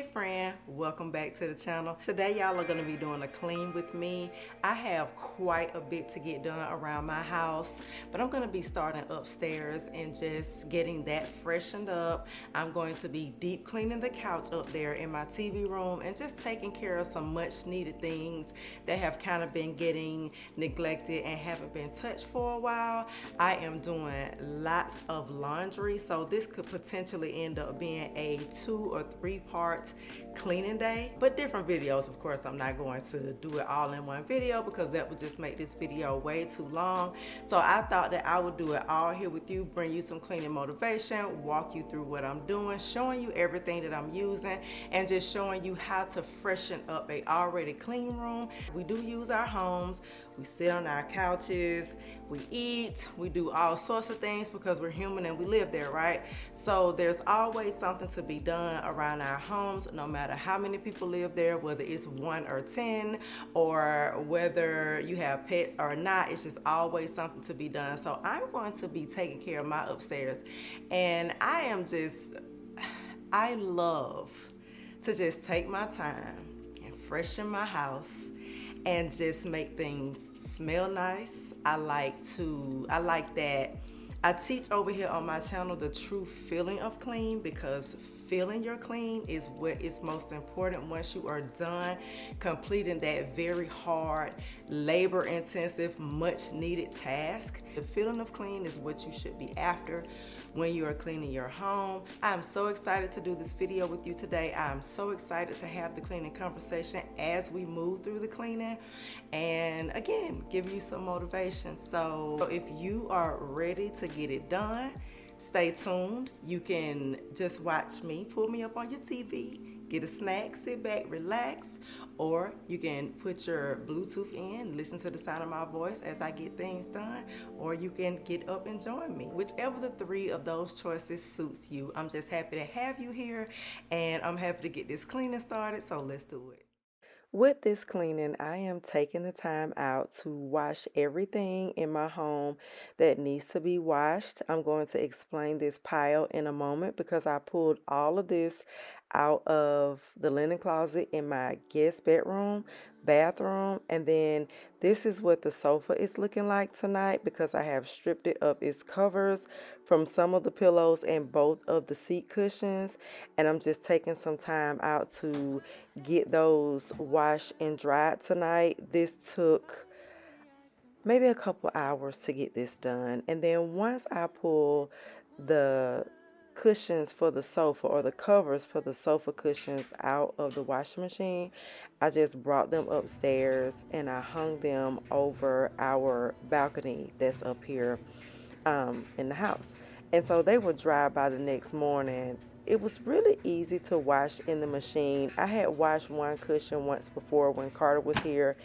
Hey friend, welcome back to the channel. Today y'all are going to be doing a clean with me. I have quite a bit to get done around my house, but I'm going to be starting upstairs and just getting that freshened up. I'm going to be deep cleaning the couch up there in my TV room and just taking care of some much needed things that have kind of been getting neglected and haven't been touched for a while. I am doing lots of laundry, so this could potentially end up being a 2 or 3 part cleaning day, but different videos. Of course, I'm not going to do it all in one video because that would just make this video way too long. So I thought that I would do it all here with you, bring you some cleaning motivation, walk you through what I'm doing, showing you everything that I'm using, and just showing you how to freshen up a already clean room. We do use our homes, we sit on our couches, we eat, we do all sorts of things because we're human and we live there, right? So there's always something to be done around our homes, no matter how many people live there, whether it's 1 or 10, or whether you have pets or not. It's just always something to be done. So I'm going to be taking care of my upstairs, and I love to just take my time and freshen my house and just make things smell nice. I like that. I teach over here on my channel the true feeling of clean, because feeling your clean is what is most important once you are done completing that very hard, labor intensive, much needed task. The feeling of clean is what you should be after when you are cleaning your home. I'm so excited to do this video with you today. I'm so excited to have the cleaning conversation as we move through the cleaning, and again, give you some motivation. So if you are ready to get it done, stay tuned. You can just watch me, pull me up on your TV, get a snack, sit back, relax, or you can put your Bluetooth in, listen to the sound of my voice as I get things done, or you can get up and join me. Whichever the 3 of those choices suits you. I'm just happy to have you here, and I'm happy to get this cleaning started, so let's do it. With this cleaning, I am taking the time out to wash everything in my home that needs to be washed. I'm going to explain this pile in a moment because I pulled all of this out of the linen closet in my guest bedroom, bathroom, and then this is what the sofa is looking like tonight because I have stripped it of its covers from some of the pillows and both of the seat cushions, and I'm just taking some time out to get those washed and dried tonight. This took maybe a couple hours to get this done, and then once I pull the cushions for the sofa, or the covers for the sofa cushions, out of the washing machine, I just brought them upstairs and I hung them over our balcony that's up here in the house, and so they were dry by the next morning. It was really easy to wash in the machine. I had washed one cushion once before when Carter was here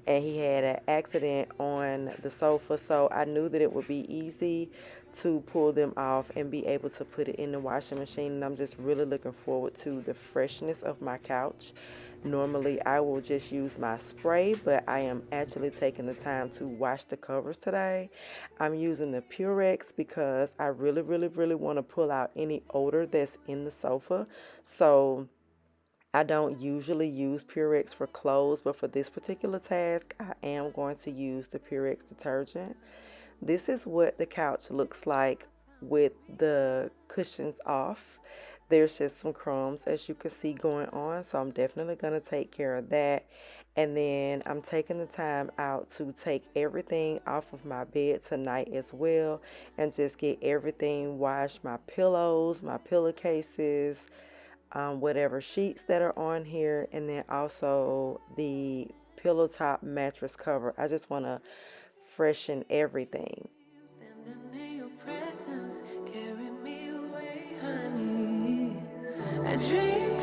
and he had an accident on the sofa, so I knew that it would be easy to pull them off and be able to put it in the washing machine, and I'm just really looking forward to the freshness of my couch. Normally I will just use my spray, but I am actually taking the time to wash the covers today. I'm using the Purex because I really want to pull out any odor that's in the sofa. So I don't usually use Purex for clothes, but for this particular task I am going to use the Purex detergent. This is what the couch looks like with the cushions off. There's just some crumbs, as you can see, going on, so I'm definitely going to take care of that. And then I'm taking the time out to take everything off of my bed tonight as well, and just get everything washed, my pillows, my pillowcases, whatever sheets that are on here, and then also the pillow top mattress cover. I just want to freshen everything. Standing in your presence, carry me away, honey. I dream,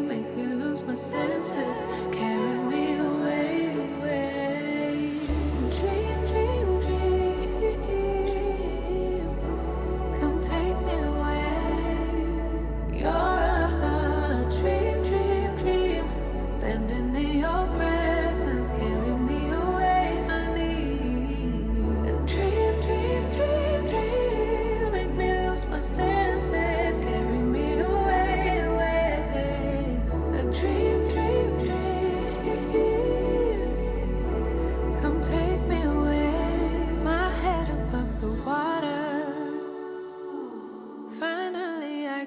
make me lose my senses, carry me away, away. Dream, come take me away. You're a dream, standing in your presence, carry me away, honey.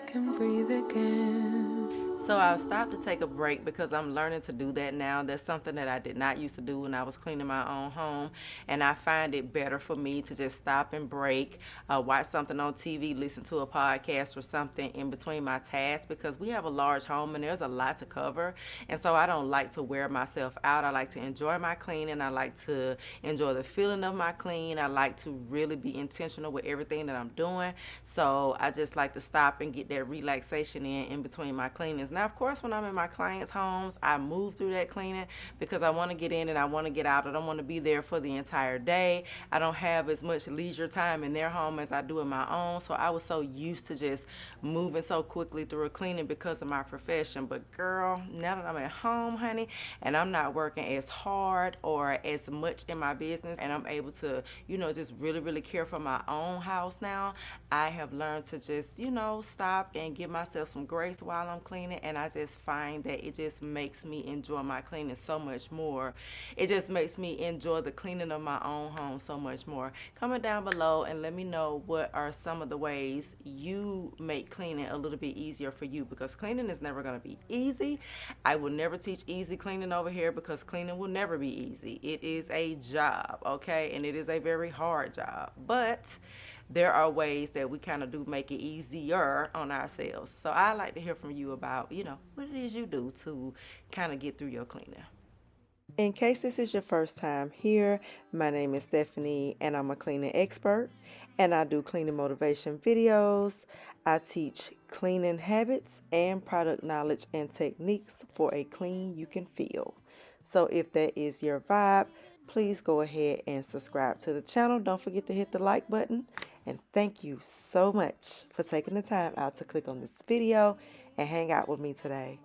can breathe again. So I've stopped to take a break because I'm learning to do that now. That's something that I did not used to do when I was cleaning my own home. And I find it better for me to just stop and break, watch something on TV, listen to a podcast or something in between my tasks, because we have a large home and there's a lot to cover. And so I don't like to wear myself out. I like to enjoy my cleaning. I like to enjoy the feeling of my clean. I like to really be intentional with everything that I'm doing. So I just like to stop and get that relaxation in between my cleanings. Now, of course, when I'm in my clients' homes, I move through that cleaning because I want to get in and I want to get out. I don't want to be there for the entire day. I don't have as much leisure time in their home as I do in my own. So I was so used to just moving so quickly through a cleaning because of my profession. But girl, now that I'm at home, honey, and I'm not working as hard or as much in my business, and I'm able to, just really, really care for my own house now, I have learned to just, stop and give myself some grace while I'm cleaning. And I just find that it just makes me enjoy my cleaning so much more. It just makes me enjoy the cleaning of my own home so much more. Comment down below and let me know what are some of the ways you make cleaning a little bit easier for you, because cleaning is never going to be easy. I will never teach easy cleaning over here because cleaning will never be easy. It is a job, okay? And it is a very hard job. But there are ways that we kind of do make it easier on ourselves. So I like to hear from you about, what it is you do to kind of get through your cleaning. In case this is your first time here, my name is Stephanie and I'm a cleaning expert, and I do cleaning motivation videos. I teach cleaning habits and product knowledge and techniques for a clean you can feel. So if that is your vibe, please go ahead and subscribe to the channel. Don't forget to hit the like button. And thank you so much for taking the time out to click on this video and hang out with me today.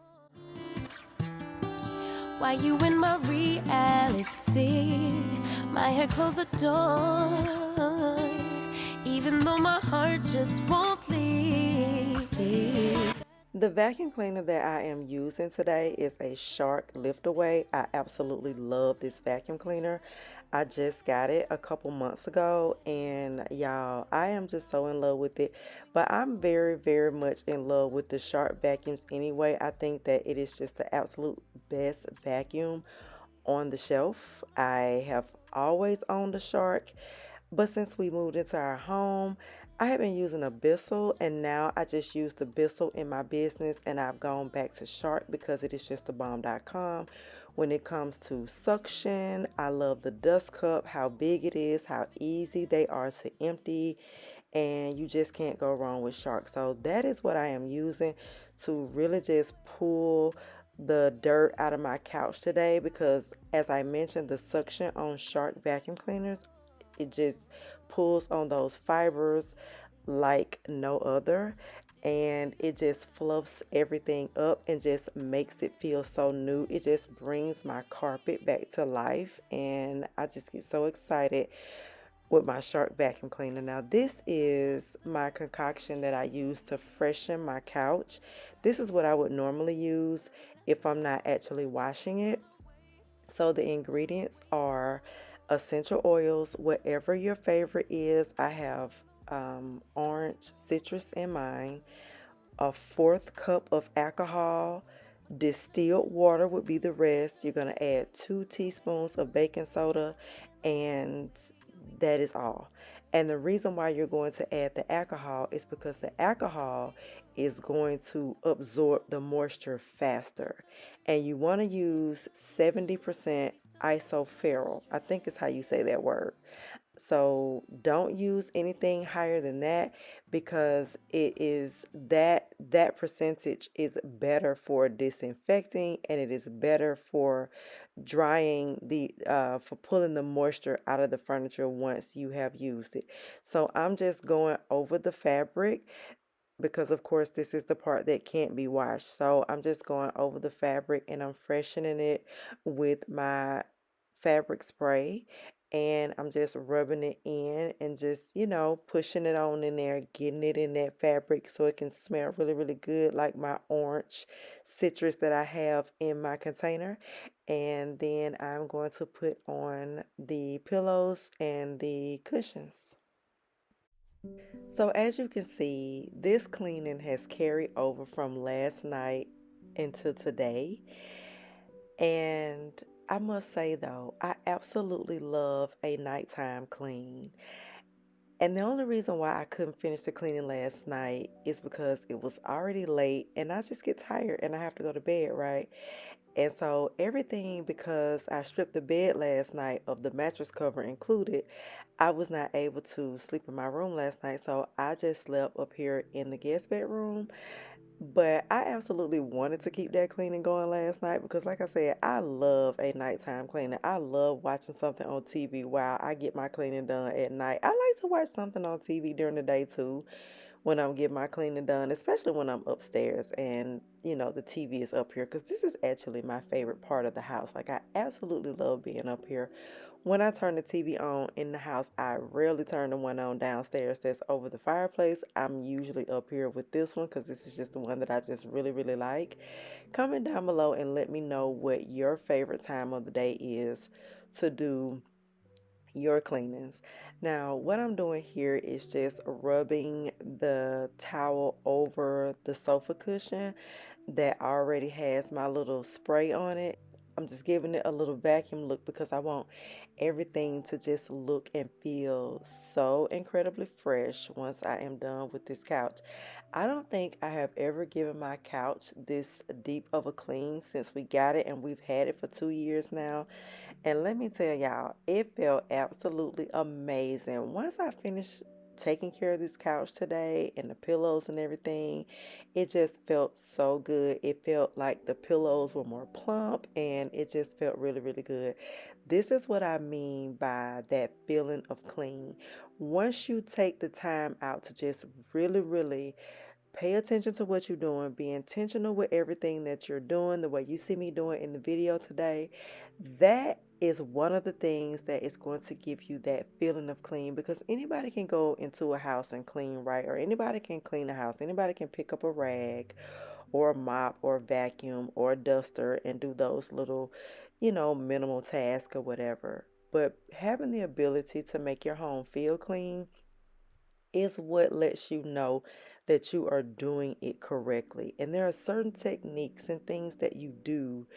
Why you in my reality? My head closed the door, even though my heart just won't leave. The vacuum cleaner that I am using today is a Shark Lift Away. I absolutely love this vacuum cleaner. I just got it a couple months ago, and y'all, I am just so in love with it. But I'm very, very much in love with the Shark vacuums anyway. I think that it is just the absolute best vacuum on the shelf. I have always owned a Shark, but since we moved into our home, I have been using a Bissell, and now I just use the Bissell in my business, and I've gone back to Shark because it is just the bomb.com. When it comes to suction, I love the dust cup, how big it is, how easy they are to empty, and you just can't go wrong with Shark. So that is what I am using to really just pull the dirt out of my couch today, because as I mentioned, the suction on Shark vacuum cleaners, it just pulls on those fibers like no other, and it just fluffs everything up and just makes it feel so new. It just brings my carpet back to life, and I just get so excited with my Shark vacuum cleaner. Now this is my concoction that I use to freshen my couch. This is what I would normally use if I'm not actually washing it. So the ingredients are essential oils, whatever your favorite is. I have orange citrus in mine, a fourth cup of alcohol, distilled water would be the rest. You're going to add 2 teaspoons of baking soda, and that is all. And the reason why you're going to add the alcohol is because the alcohol is going to absorb the moisture faster. And you want to use 70% isopherol. I think is how you say that word. So don't use anything higher than that, because it is that percentage is better for disinfecting, and it is better for drying the for pulling the moisture out of the furniture once you have used it. So I'm just going over the fabric, because of course this is the part that can't be washed. So I'm just going over the fabric and I'm freshening it with my fabric spray, and I'm just rubbing it in and just, pushing it on in there, getting it in that fabric so it can smell really, really good, like my orange citrus that I have in my container. And then I'm going to put on the pillows and the cushions. So as you can see, this cleaning has carried over from last night into today. And I must say though, I absolutely love a nighttime clean. And the only reason why I couldn't finish the cleaning last night is because it was already late and I just get tired and I have to go to bed, right? And so everything, because I stripped the bed last night of the mattress cover included, I was not able to sleep in my room last night. So I just slept up here in the guest bedroom. But I absolutely wanted to keep that cleaning going last night because, like I said, I love a nighttime cleaning. I love watching something on TV while I get my cleaning done at night. I like to watch something on TV during the day too when I'm getting my cleaning done, especially when I'm upstairs and the TV is up here because this is actually my favorite part of the house. Like, I absolutely love being up here. When I turn the TV on in the house, I rarely turn the one on downstairs that's over the fireplace. I'm usually up here with this one because this is just the one that I just really, really like. Comment down below and let me know what your favorite time of the day is to do your cleanings. Now, what I'm doing here is just rubbing the towel over the sofa cushion that already has my little spray on it. I'm just giving it a little vacuum look because I want everything to just look and feel so incredibly fresh once I am done with this couch. I don't think I have ever given my couch this deep of a clean since we got it, and we've had it for 2 years now. And let me tell y'all, it felt absolutely amazing. Once I finished taking care of this couch today and the pillows and everything, it just felt so good. It felt like the pillows were more plump and it just felt really, really good. This is what I mean by that feeling of clean. Once you take the time out to just really, really pay attention to what you're doing, be intentional with everything that you're doing, the way you see me doing in the video today, that is one of the things that is going to give you that feeling of clean, because anybody can go into a house and clean, right? Or anybody can clean a house. Anybody can pick up a rag or a mop or a vacuum or a duster and do those little, minimal tasks or whatever. But having the ability to make your home feel clean is what lets you know that you are doing it correctly. And there are certain techniques and things that you do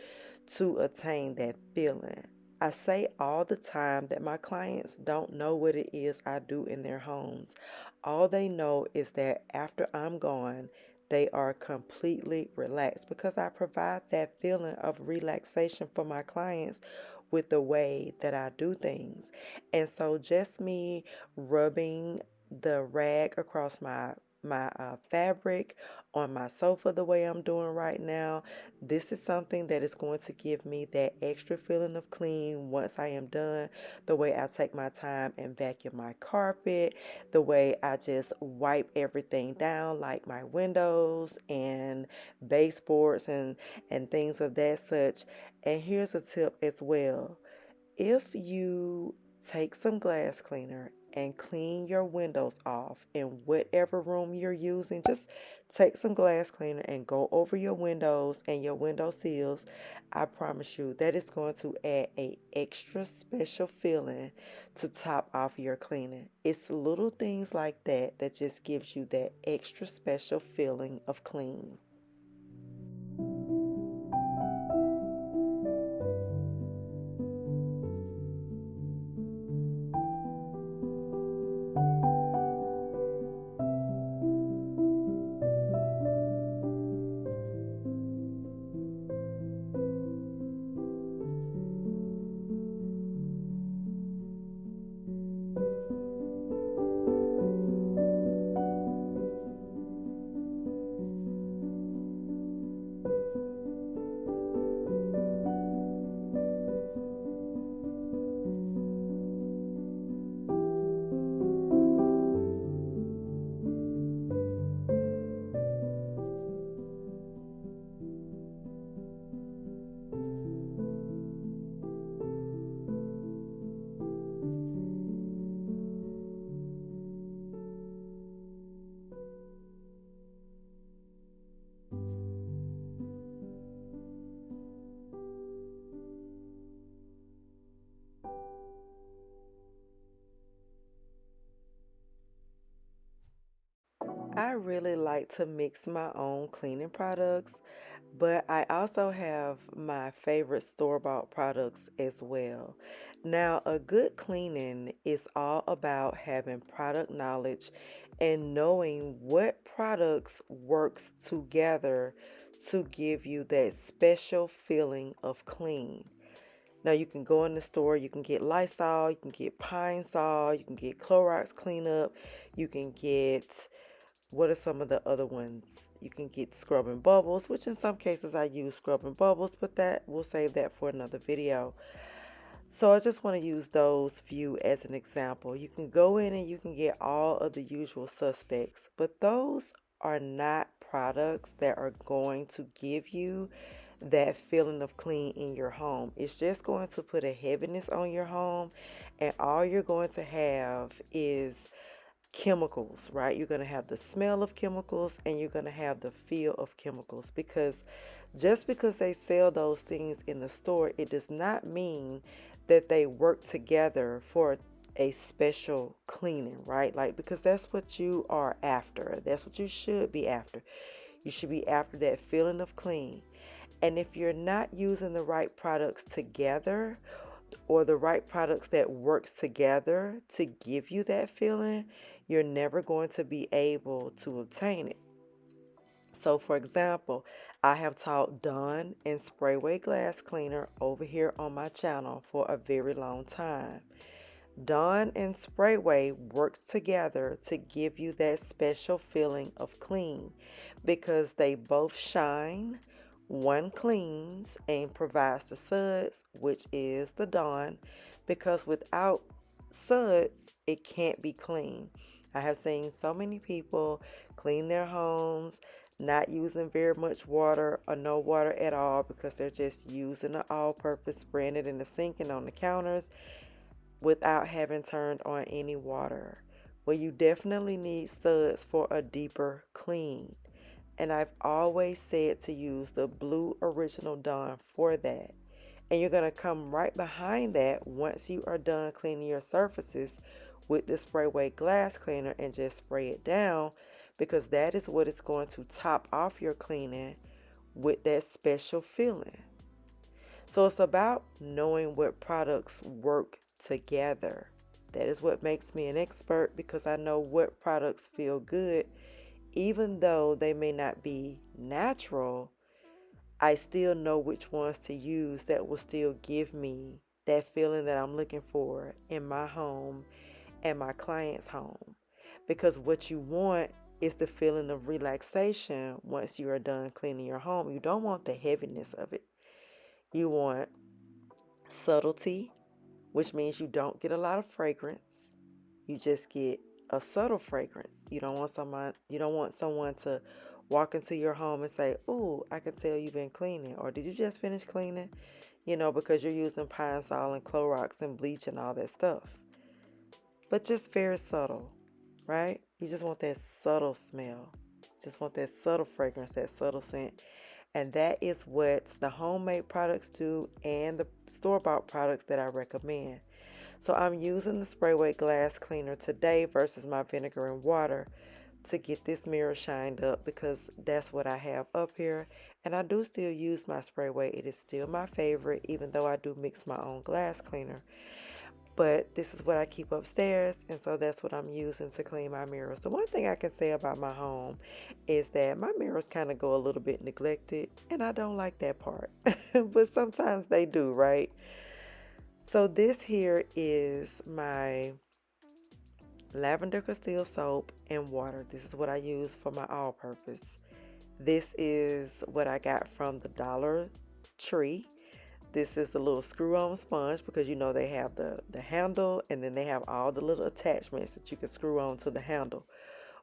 to attain that feeling. I say all the time that my clients don't know what it is I do in their homes. All they know is that after I'm gone, they are completely relaxed because I provide that feeling of relaxation for my clients with the way that I do things. And so just me rubbing the rag across my fabric on my sofa the way I'm doing right now, this is something that is going to give me that extra feeling of clean once I am done. The way I take my time and vacuum my carpet, the way I just wipe everything down, like my windows and baseboards and things of that such. And here's a tip as well. If you take some glass cleaner and clean your windows off in whatever room you're using, just take some glass cleaner and go over your windows and your window sills. I promise you that is going to add a extra special feeling to top off your cleaning. It's little things like that that just gives you that extra special feeling of clean. really like to mix my own cleaning products, but I also have my favorite store-bought products as well. Now, a good cleaning is all about having product knowledge and knowing what products works together to give you that special feeling of clean. Now you can go in the store, you can get Lysol, you can get Pine Sol, you can get Clorox cleanup, you can get, what are some of the other ones? You can get scrubbing bubbles, which in some cases I use scrubbing bubbles, but that we'll save that for another video. So I just want to use those few as an example. You can go in and you can get all of the usual suspects, but those are not products that are going to give you that feeling of clean in your home. It's just going to put a heaviness on your home, and all you're going to have is chemicals, right? You're going to have the smell of chemicals and you're going to have the feel of chemicals, because just because they sell those things in the store, it does not mean that they work together for a special cleaning, right? Like, because that's what you are after. That's what you should be after. You should be after that feeling of clean. And if you're not using the right products together, or the right products that works together to give you that feeling, you're never going to be able to obtain it. So for example, I have taught Dawn and Sprayway glass cleaner over here on my channel for a very long time. Dawn and Sprayway works together to give you that special feeling of clean, because they both shine. One cleans and provides the suds, which is the Dawn, because without suds, it can't be clean. I have seen so many people clean their homes not using very much water or no water at all, because they're just using an all-purpose, spraying it in the sink and on the counters without having turned on any water. Well, you definitely need suds for a deeper clean. And I've always said to use the blue original Dawn for that. And you're going to come right behind that once you are done cleaning your surfaces with the Sprayway glass cleaner, and just spray it down, because that is what is going to top off your cleaning with that special feeling. So it's about knowing what products work together. That is what makes me an expert, because I know what products feel good. Even though they may not be natural, I still know which ones to use that will still give me that feeling that I'm looking for in my home and my client's home. Because what you want is the feeling of relaxation once you are done cleaning your home. You don't want the heaviness of it. You want subtlety, which means you don't get a lot of fragrance. You just get a subtle fragrance. You don't want someone to walk into your home and say, "Ooh, I can tell you've been cleaning," or "Did you just finish cleaning?" Because you're using Pine Sol and Clorox and bleach and all that stuff. But just very subtle, right? You just want that subtle smell. Just want that subtle fragrance, that subtle scent. And that is what the homemade products do, and the store-bought products that I recommend. So I'm using the Sprayway glass cleaner today versus my vinegar and water to get this mirror shined up, because that's what I have up here. And I do still use my Sprayway. It is still my favorite, even though I do mix my own glass cleaner. But this is what I keep upstairs, and so that's what I'm using to clean my mirrors. The one thing I can say about my home is that my mirrors kind of go a little bit neglected, and I don't like that part. But sometimes they do, right? So this here is my lavender Castile soap and water. This is what I use for my all-purpose. This is what I got from the Dollar Tree. This is the little screw-on sponge, because they have the handle, and then they have all the little attachments that you can screw on to the handle.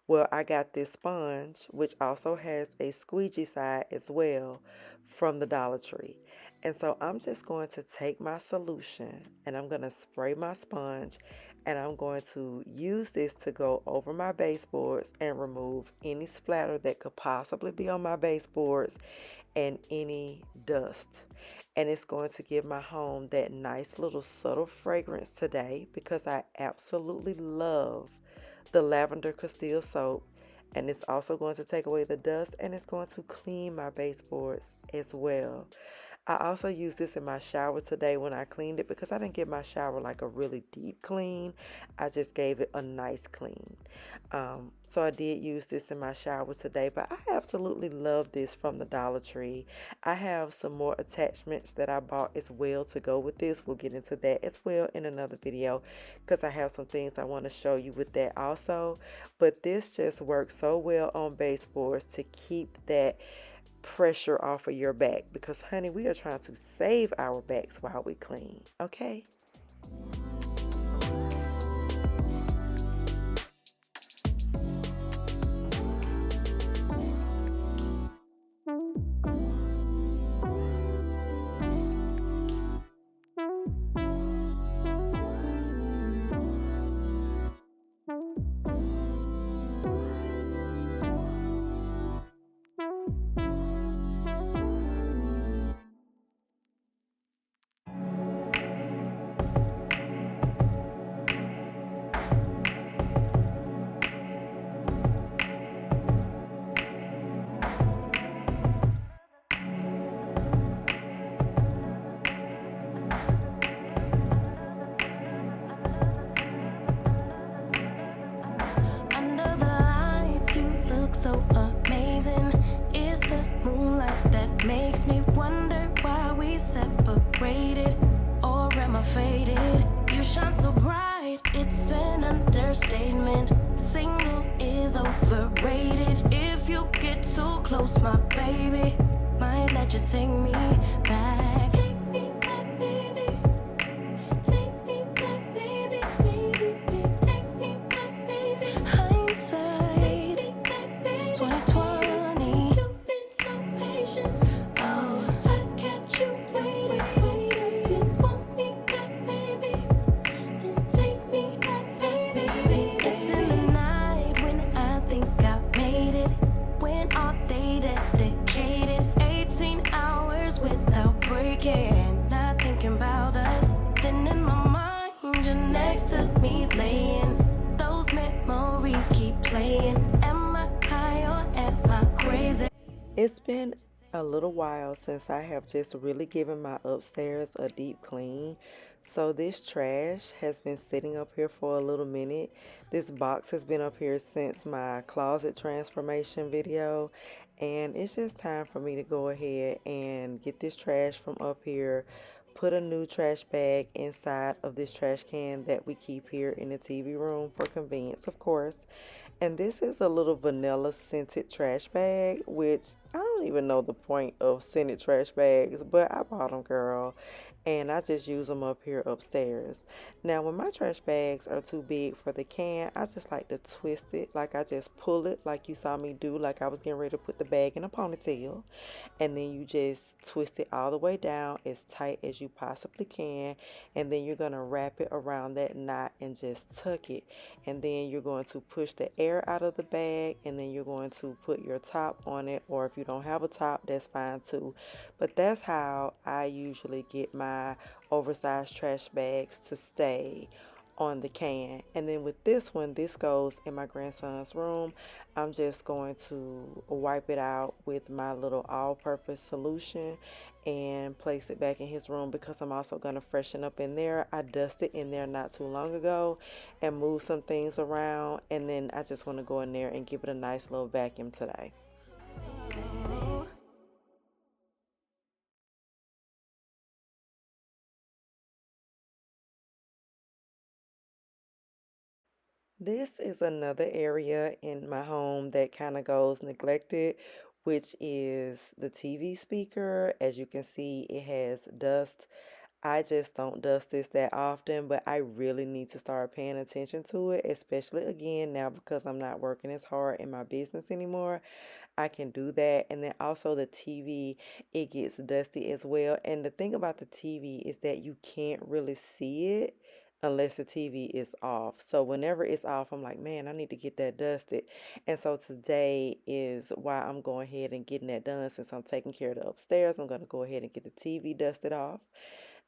Well, I got this sponge, which also has a squeegee side as well, from the Dollar Tree. And so I'm just going to take my solution, and I'm going to spray my sponge, and I'm going to use this to go over my baseboards and remove any splatter that could possibly be on my baseboards and any dust. And it's going to give my home that nice little subtle fragrance today, because I absolutely love the lavender Castile soap. and it's also going to take away the dust, and it's going to clean my baseboards as well. I also used this in my shower today when I cleaned it because I didn't give my shower like a really deep clean. I just gave it a nice clean. So I did use this in my shower today, but I absolutely love this from the Dollar Tree. I have some more attachments that I bought as well to go with this. We'll get into that as well in another video because I have some things I want to show you with that also. But this just works so well on baseboards to keep that pressure off of your back because, honey, we are trying to save our backs while we clean, okay? Under the lights, you look so amazing. It's the moonlight that makes me wonder why we separated. Or am I faded? You shine so bright, it's an understatement. Single is overrated. If you get too close, my baby might let you take me back. Take me back, baby. Take me back, baby, baby, baby. Take me back, baby. Hindsight, take me back, baby. It's 2020. You've been so patient. Oh, I kept you waiting. You want me back, baby? Then take me back, baby. It's in the night when I think I made it. When all day dedicated, 18 hours without breaking. Not thinking about us. Then in my mind, you're next to me laying. Those memories keep playing. Am I high or am I crazy? It's been a little while since I have just really given my upstairs a deep clean. So this trash has been sitting up here for a little minute. This box has been up here since my closet transformation video. And it's just time for me to go ahead and get this trash from up here, put a new trash bag inside of this trash can that we keep here in the TV room for convenience, of course. And this is a little vanilla scented trash bag, which I don't even know the point of scented trash bags, but I bought them, girl. And I just use them up here upstairs. Now, when my trash bags are too big for the can, I just like to twist it. Like I just pull it like you saw me do, like I was getting ready to put the bag in a ponytail. And then you just twist it all the way down as tight as you possibly can. And then you're going to wrap it around that knot and just tuck it. And then you're going to push the air out of the bag, and then you're going to put your top on it, or if you don't have a top, that's fine too. But that's how I usually get my oversized trash bags to stay on the can. And then with this one, this goes in my grandson's room. I'm just going to wipe it out with my little all-purpose solution and place it back in his room because I'm also going to freshen up in there. I dusted in there not too long ago and moved some things around, and then I just want to go in there and give it a nice little vacuum today. This is another area in my home that kind of goes neglected, which is the TV speaker. As you can see, it has dust. I just don't dust this that often, but I really need to start paying attention to it, especially again now because I'm not working as hard in my business anymore. I can do that. And then also the TV, it gets dusty as well. And the thing about the TV is that you can't really see it unless the TV is off. So whenever it's off, I'm like, man, I need to get that dusted. And so today is why I'm going ahead and getting that done. Since I'm taking care of the upstairs, I'm going to go ahead and get the TV dusted off.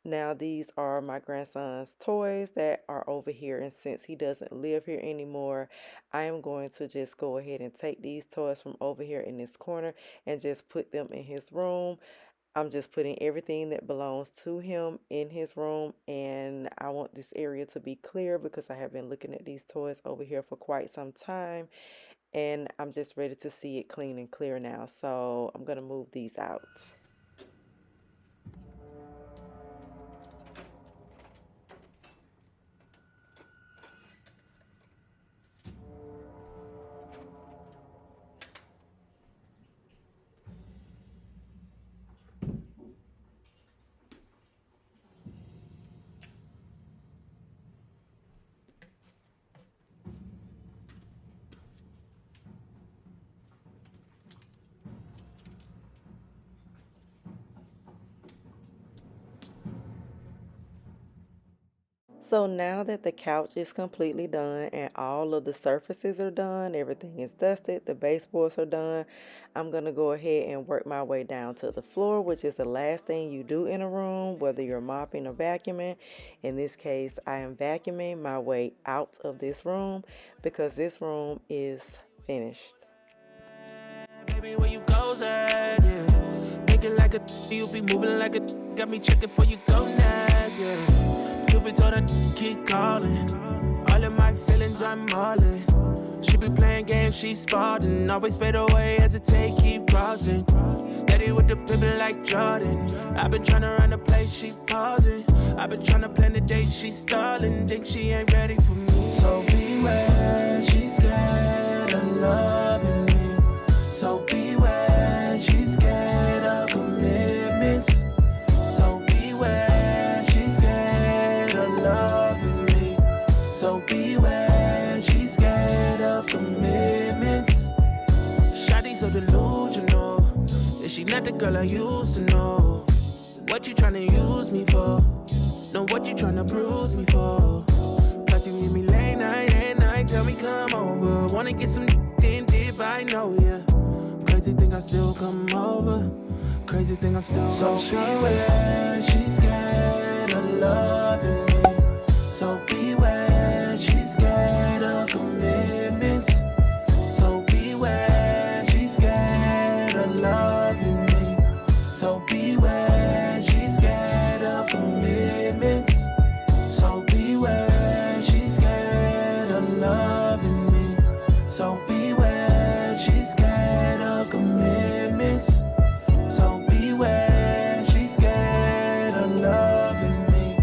Now, these are my grandson's toys that are over here, and since he doesn't live here anymore, I am going to just go ahead and take these toys from over here in this corner and just put them in his room. I'm just putting everything that belongs to him in his room, and I want this area to be clear because I have been looking at these toys over here for quite some time, and I'm just ready to see it clean and clear now. So I'm going to move these out. So now that the couch is completely done and all of the surfaces are done, everything is dusted, the baseboards are done, I'm going to go ahead and work my way down to the floor, which is the last thing you do in a room, whether you're mopping or vacuuming. In this case, I am vacuuming my way out of this room because this room is finished. Baby, where you goes at, yeah. Thinking like a you be moving like a got me checking for you go next, yeah. You be told that keep calling. All of my feelings I'm all in. She be playing games, she spotting. Always fade away, hesitate, keep crossing. Steady with the pivot like Jordan. I've been trying to run the place, she pausing. I've been trying to plan the date, she stalling. Think she ain't ready for me. So beware, she's scared of loving me. So beware, she's scared of commitments. So beware, she's scared of loving me. So beware, she's scared of commitments. Shawty so delusional. Is she not the girl I used to know? What you tryna use me for? Know what you tryna bruise me for? Plus you hit me late night, at night, tell me come over. Wanna get some then dip, I know ya. Crazy thing I still come over. Crazy thing I'm still so beware, she's scared of loving me. So beware, she's scared of commitments. So beware, she's scared of loving me. So beware, she's scared of commitments. So beware, she's scared of loving me. So beware, she's scared of commitments. So beware, she's scared of loving me.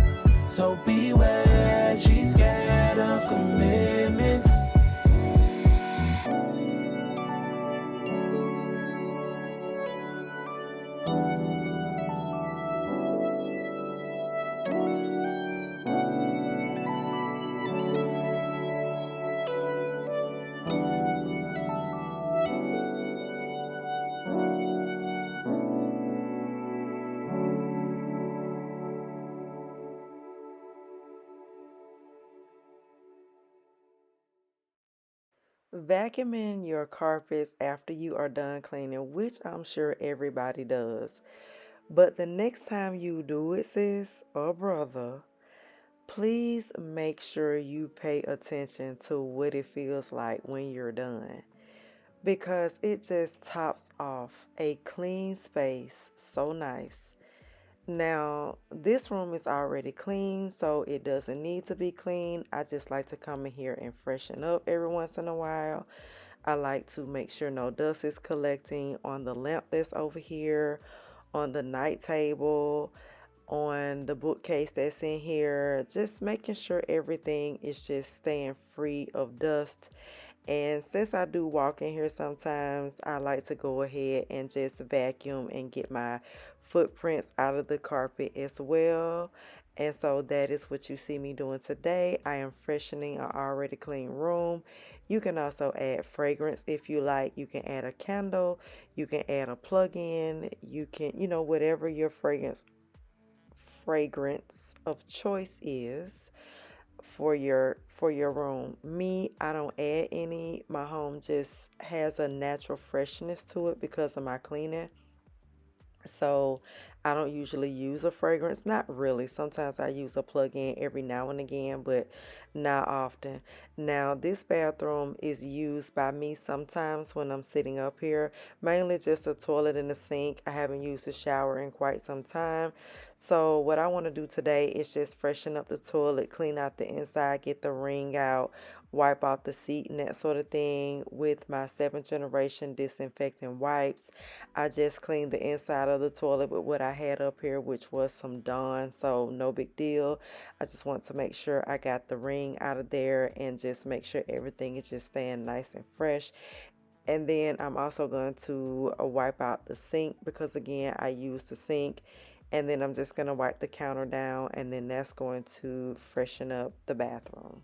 So beware, she's scared of commitments. Vacuuming your carpets after you are done cleaning, which I'm sure everybody does. But the next time you do it, sis or brother, please make sure you pay attention to what it feels like when you're done, because it just tops off a clean space so nice. Now, this room is already clean, so it doesn't need to be clean. I just like to come in here and freshen up every once in a while. I like to make sure no dust is collecting on the lamp that's over here, on the night table, on the bookcase that's in here, just making sure everything is just staying free of dust. And since I do walk in here sometimes, I like to go ahead and just vacuum and get my footprints out of the carpet as well. And so that is what you see me doing today. I am freshening an already clean room. You can also add fragrance if you like. You can add a candle. You can add a plug-in. You can, whatever your fragrance of choice is for your room. Me, I don't add any. My home just has a natural freshness to it because of my cleaning. So I don't usually use a fragrance. Not really. Sometimes I use a plug-in every now and again, but not often. Now, this bathroom is used by me sometimes when I'm sitting up here, mainly just a toilet and a sink. I haven't used a shower in quite some time. So what I want to do today is just freshen up the toilet, clean out the inside, get the ring out, wipe out the seat and that sort of thing with my 7th generation disinfectant wipes. I just cleaned the inside of the toilet with what I had up here, which was some Dawn, so no big deal. I just want to make sure I got the ring out of there and just make sure everything is just staying nice and fresh. And then I'm also going to wipe out the sink because again, I use the sink. And then I'm just going to wipe the counter down, and then that's going to freshen up the bathroom.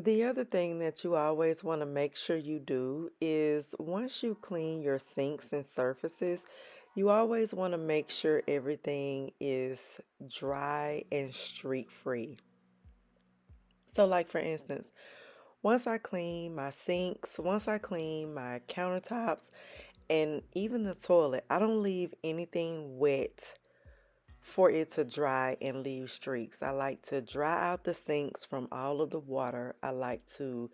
The other thing that you always want to make sure you do is once you clean your sinks and surfaces, you always want to make sure everything is dry and streak free. So, like for instance, once I clean my sinks, once I clean my countertops, and even the toilet, I don't leave anything wet for it to dry and leave streaks. I like to dry out the sinks from all of the water. I like to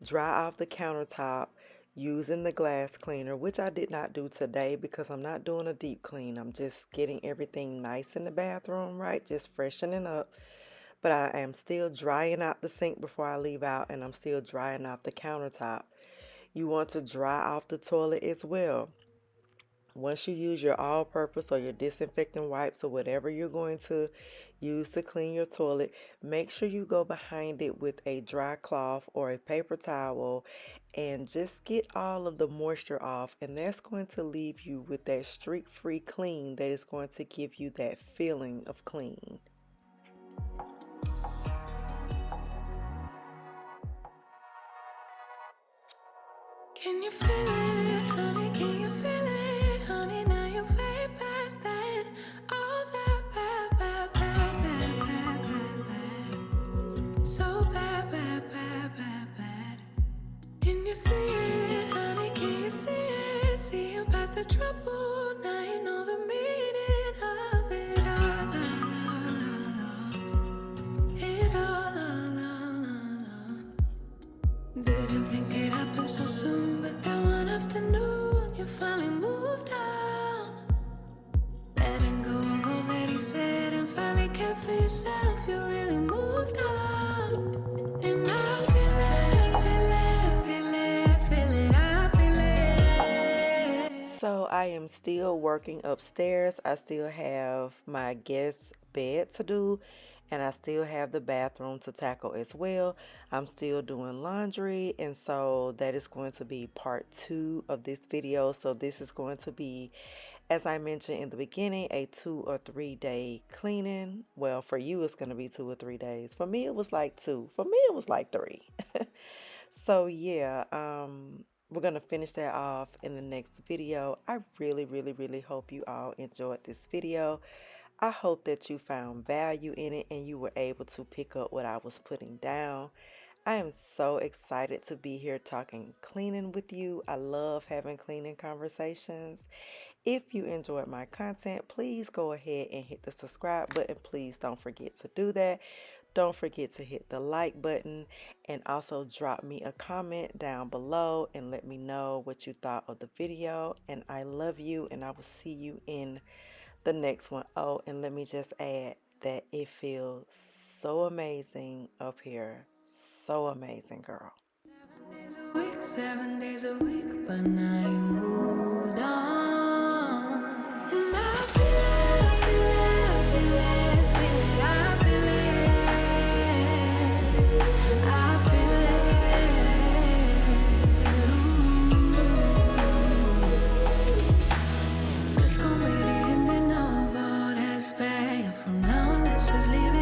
dry off the countertop using the glass cleaner, which I did not do today because I'm not doing a deep clean. I'm just getting everything nice in the bathroom, right? Just freshening up. But I am still drying out the sink before I leave out, and I'm still drying out the countertop. You want to dry off the toilet as well. Once you use your all-purpose or your disinfectant wipes or whatever you're going to use to clean your toilet, make sure you go behind it with a dry cloth or a paper towel and just get all of the moisture off. And that's going to leave you with that streak-free clean that is going to give you that feeling of clean. Can you feel it, honey? Can you feel it, honey? Now you're way past that. All that bad, bad, bad, bad, bad, bad, bad. So bad, bad, bad, bad, bad. Can you see it, honey? Can you see it? Seeing past the trouble, now you know the meaning of it all, it all. Didn't think it happened so soon, but that one afternoon you finally moved on. Letting go of all that he said and finally kept for yourself. You really moved on. And I feel it, feel it, feel it, feel it, I feel it. So I am still working upstairs. I still have my guest bed to do, and I still have the bathroom to tackle as well. I'm still doing laundry, and so that is going to be part 2 of this video. So this is going to be, as I mentioned in the beginning, a 2 or 3 day cleaning. Well, for you it's going to be 2 or 3 days. For me it was like 2. For me it was like 3. So yeah, we're going to finish that off in the next video. I really, really, really hope you all enjoyed this video. I hope that you found value in it and you were able to pick up what I was putting down. I am so excited to be here talking cleaning with you. I love having cleaning conversations. If you enjoyed my content, please go ahead and hit the subscribe button. Please don't forget to do that. Don't forget to hit the like button and also drop me a comment down below and let me know what you thought of the video. And I love you, and I will see you in the next one. Oh, and let me just add that it feels so amazing up here. So amazing, girl. 7 days a week, but now you moved on. And I feel it, I feel it, I feel it, I feel it, I feel it. This gon' be the ending of all that's bad. From now on, let's just leave it.